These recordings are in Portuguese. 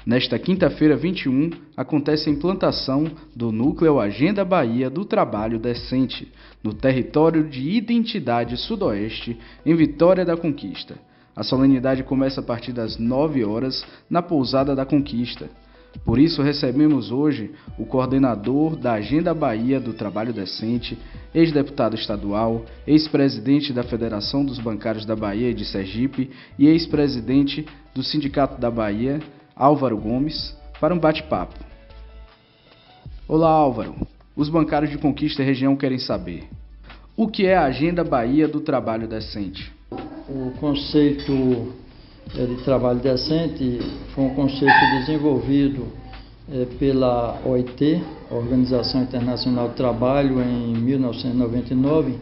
Nesta quinta-feira, 21, acontece a implantação do Núcleo Agenda Bahia do Trabalho Decente, no território de Identidade Sudoeste, em Vitória da Conquista. A solenidade começa a partir das 9 horas na Pousada da Conquista. Por isso, recebemos hoje o coordenador da Agenda Bahia do Trabalho Decente, ex-deputado estadual, ex-presidente da Federação dos Bancários da Bahia e de Sergipe e ex-presidente do Sindicato da Bahia, Álvaro Gomes, para um bate-papo. Olá, Álvaro. Os bancários de Conquista e região querem saber: o que é a Agenda Bahia do Trabalho Decente? O conceito de trabalho decente foi um conceito desenvolvido pela OIT, Organização Internacional do Trabalho, em 1999,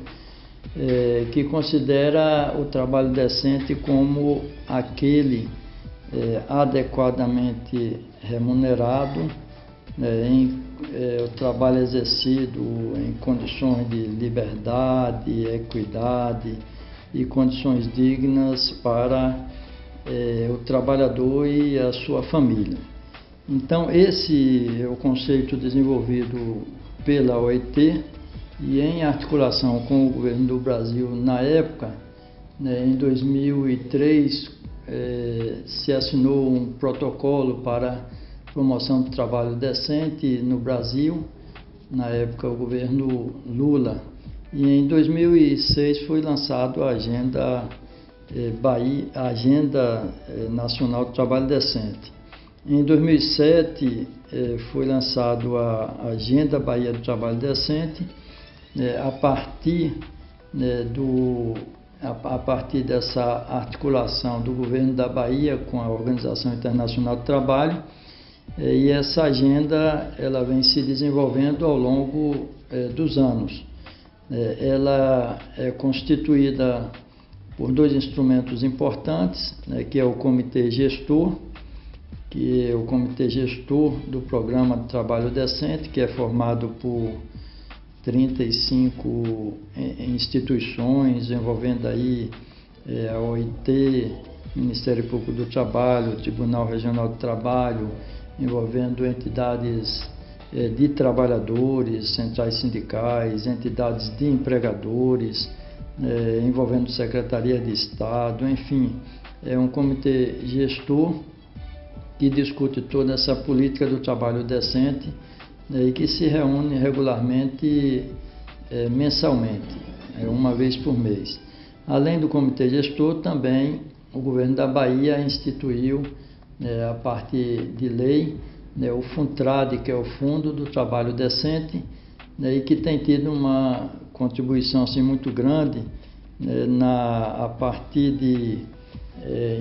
que considera o trabalho decente como aquele adequadamente remunerado, o trabalho exercido em condições de liberdade, equidade e condições dignas para o trabalhador e a sua família. Então, esse é o conceito desenvolvido pela OIT e em articulação com o governo do Brasil na época, em 2003, se assinou um protocolo para promoção do trabalho decente no Brasil, na época o governo Lula, e em 2006 foi lançado a Agenda Bahia, a Agenda Nacional do Trabalho Decente. Em 2007 foi lançado a Agenda Bahia do Trabalho Decente, a partir dessa articulação do governo da Bahia com a Organização Internacional do Trabalho, e essa agenda ela vem se desenvolvendo ao longo dos anos. Ela é constituída por dois instrumentos importantes, que é o Comitê Gestor, que é o Comitê Gestor do Programa de Trabalho Decente, que é formado por 35 instituições, envolvendo aí a OIT, Ministério Público do Trabalho, Tribunal Regional do Trabalho, envolvendo entidades de trabalhadores, centrais sindicais, entidades de empregadores, envolvendo Secretaria de Estado, enfim, é um comitê gestor que discute toda essa política do trabalho decente e que se reúne regularmente, mensalmente, uma vez por mês. Além do comitê gestor, também o governo da Bahia instituiu, a partir de lei, o FUNTRAD, que é o Fundo do Trabalho Decente, e que tem tido uma contribuição assim, muito grande a partir de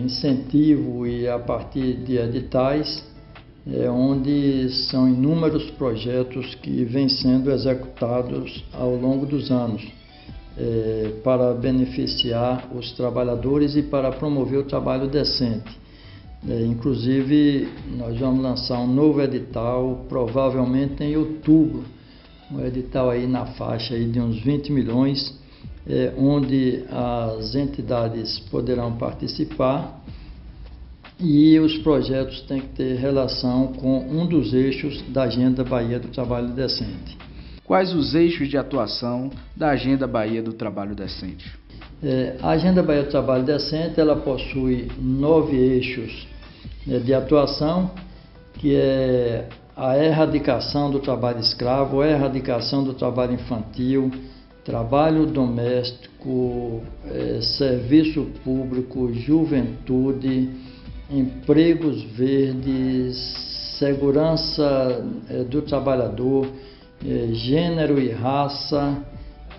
incentivo e a partir de editais, onde são inúmeros projetos que vêm sendo executados ao longo dos anos para beneficiar os trabalhadores e para promover o trabalho decente. Inclusive, nós vamos lançar um novo edital, provavelmente em outubro, um edital aí na faixa aí de uns 20 milhões, onde as entidades poderão participar e os projetos têm que ter relação com um dos eixos da Agenda Bahia do Trabalho Decente. Quais os eixos de atuação da Agenda Bahia do Trabalho Decente? A Agenda Bahia do Trabalho Decente ela possui 9 eixos de atuação, que é a erradicação do trabalho escravo, a erradicação do trabalho infantil, trabalho doméstico, serviço público, juventude, empregos verdes, segurança do trabalhador, gênero e raça,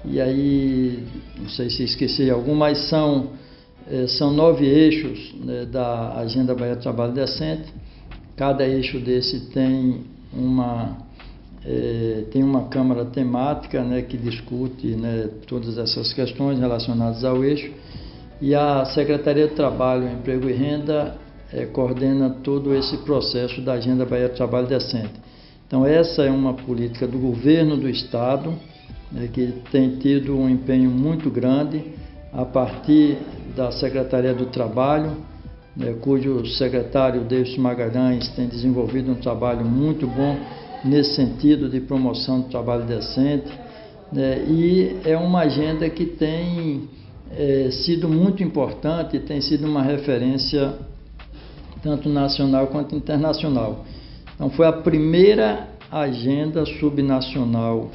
e aí, não sei se esqueci algum, mas são 9 eixos da Agenda Bahia do Trabalho Decente. Cada eixo desse tem uma câmara temática, que discute todas essas questões relacionadas ao eixo, e a Secretaria de Trabalho, Emprego e Renda coordena todo esse processo da Agenda Bahia do Trabalho Decente. Então, essa é uma política do governo do Estado, que tem tido um empenho muito grande a partir da Secretaria do Trabalho, cujo secretário Davidson Magalhães tem desenvolvido um trabalho muito bom nesse sentido de promoção do trabalho decente, e é uma agenda que tem sido muito importante, tem sido uma referência tanto nacional quanto internacional. Então foi a primeira agenda subnacional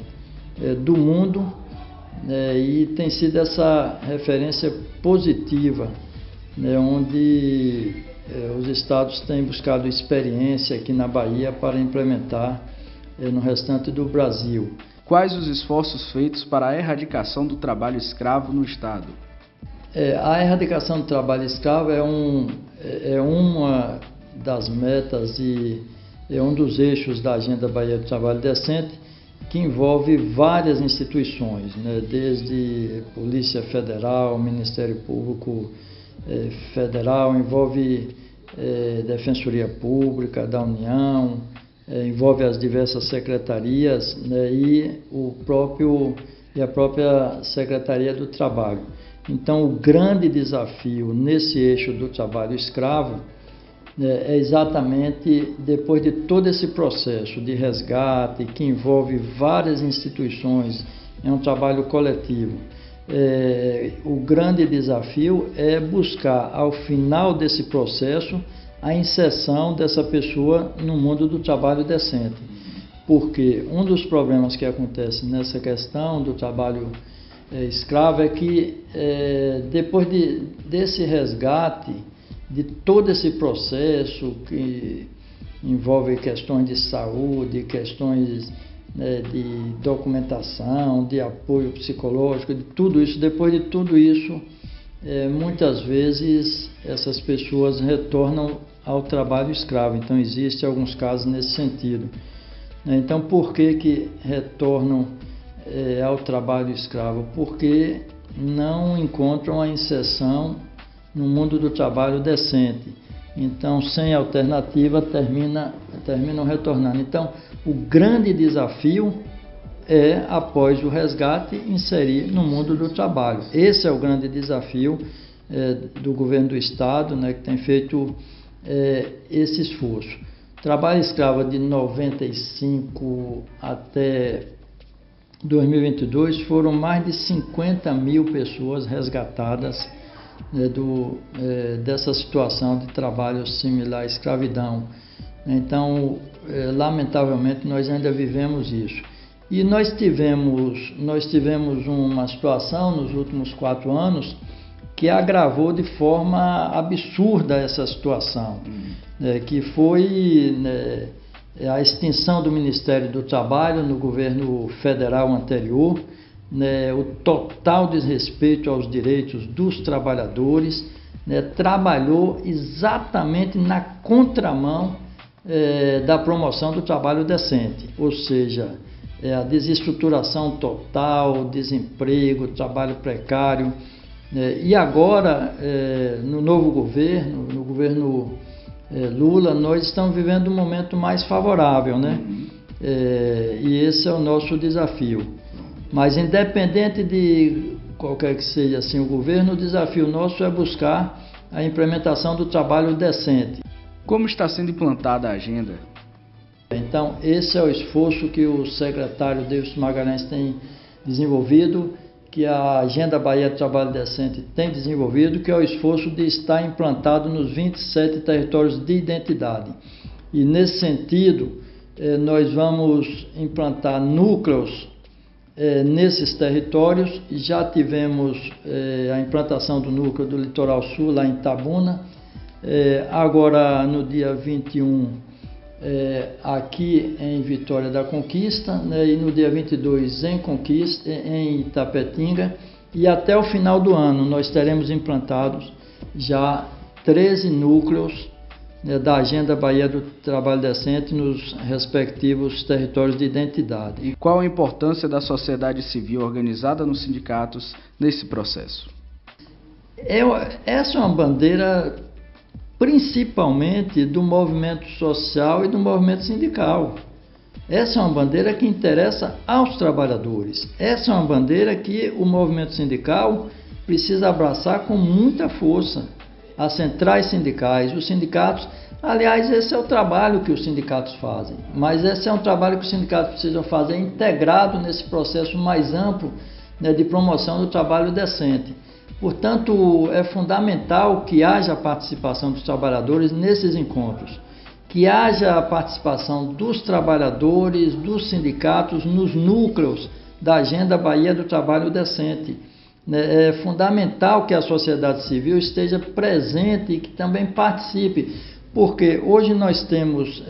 do mundo, e tem sido essa referência positiva, onde os estados têm buscado experiência aqui na Bahia para implementar no restante do Brasil. Quais os esforços feitos para a erradicação do trabalho escravo no estado? A erradicação do trabalho escravo é uma das metas e é um dos eixos da Agenda Bahia do Trabalho Decente, que envolve várias instituições, desde Polícia Federal, Ministério Público Federal, envolve Defensoria Pública da União, envolve as diversas secretarias, e a própria Secretaria do Trabalho. Então, o grande desafio nesse eixo do trabalho escravo é exatamente depois de todo esse processo de resgate, que envolve várias instituições, é um trabalho coletivo. O grande desafio é buscar, ao final desse processo, a inserção dessa pessoa no mundo do trabalho decente. Porque um dos problemas que acontece nessa questão do trabalho escravo é que depois desse resgate, de todo esse processo que envolve questões de saúde, questões de documentação, de apoio psicológico, de tudo isso, depois de tudo isso, muitas vezes essas pessoas retornam ao trabalho escravo. Então existem alguns casos nesse sentido. Então por que retornam ao trabalho escravo? Porque não encontram a inserção no mundo do trabalho decente. Então, sem alternativa, terminam retornando. Então, o grande desafio é, após o resgate, inserir no mundo do trabalho. Esse é o grande desafio do governo do Estado, que tem feito esse esforço. Trabalho escravo de 95 até 2022 foram mais de 50 mil pessoas resgatadas dessa situação de trabalho similar à escravidão. Então, lamentavelmente, nós ainda vivemos isso. E nós tivemos uma situação nos últimos 4 anos que agravou de forma absurda essa situação, que foi a extinção do Ministério do Trabalho no governo federal anterior, o total desrespeito aos direitos dos trabalhadores, trabalhou exatamente na contramão da promoção do trabalho decente, ou seja, a desestruturação total, desemprego, trabalho precário. E agora, no novo governo, no governo Lula, nós estamos vivendo um momento mais favorável, e esse é o nosso desafio. Mas independente de qualquer que seja assim o governo, o desafio nosso é buscar a implementação do trabalho decente. Como está sendo implantada a agenda? Então, esse é o esforço que o secretário Davidson Magalhães tem desenvolvido, que a Agenda Bahia do Trabalho Decente tem desenvolvido, que é o esforço de estar implantado nos 27 territórios de identidade. E nesse sentido, nós vamos implantar núcleos nesses territórios. Já tivemos a implantação do núcleo do Litoral Sul, lá em Itabuna. Agora, no dia 21, aqui em Vitória da Conquista, e no dia 22 em Itapetinga, e até o final do ano nós teremos implantados já 13 núcleos da Agenda Bahia do Trabalho Decente nos respectivos territórios de identidade. E qual a importância da sociedade civil organizada nos sindicatos nesse processo? Essa é uma bandeira principalmente do movimento social e do movimento sindical. Essa é uma bandeira que interessa aos trabalhadores. Essa é uma bandeira que o movimento sindical precisa abraçar com muita força, as centrais sindicais, os sindicatos. Aliás, esse é o trabalho que os sindicatos fazem, mas esse é um trabalho que os sindicatos precisam fazer integrado nesse processo mais amplo, né, de promoção do trabalho decente. Portanto, é fundamental que haja a participação dos trabalhadores nesses encontros, que haja a participação dos trabalhadores, dos sindicatos, nos núcleos da Agenda Bahia do Trabalho Decente. É fundamental que a sociedade civil esteja presente e que também participe, porque hoje nós temos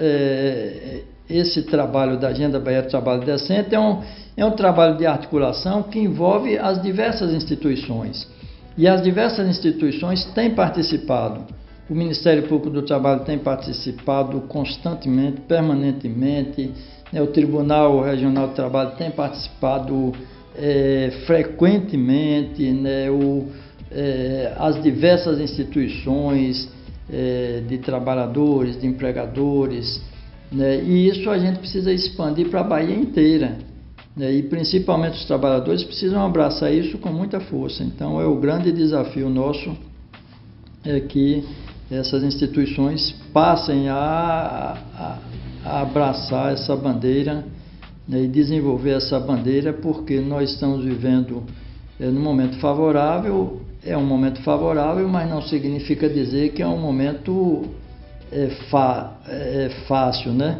esse trabalho da Agenda Bahia do Trabalho Decente, é um trabalho de articulação que envolve as diversas instituições. E as diversas instituições têm participado. O Ministério Público do Trabalho tem participado constantemente, permanentemente. O Tribunal Regional do Trabalho tem participado frequentemente, né? As diversas instituições de trabalhadores, de empregadores, né? E isso a gente precisa expandir para a Bahia inteira. E principalmente os trabalhadores precisam abraçar isso com muita força. Então é o grande desafio nosso que essas instituições passem a abraçar essa bandeira, né, e desenvolver essa bandeira, porque nós estamos vivendo num momento favorável. É um momento favorável, mas não significa dizer que é um momento fácil, né?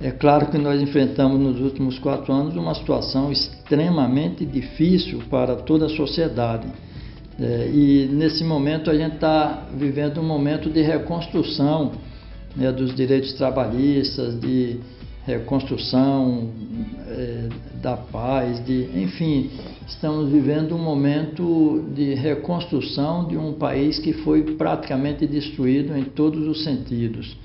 É claro que nós enfrentamos nos últimos 4 anos uma situação extremamente difícil para toda a sociedade. E nesse momento a gente está vivendo um momento de reconstrução, né, dos direitos trabalhistas, de reconstrução da paz, enfim, estamos vivendo um momento de reconstrução de um país que foi praticamente destruído em todos os sentidos.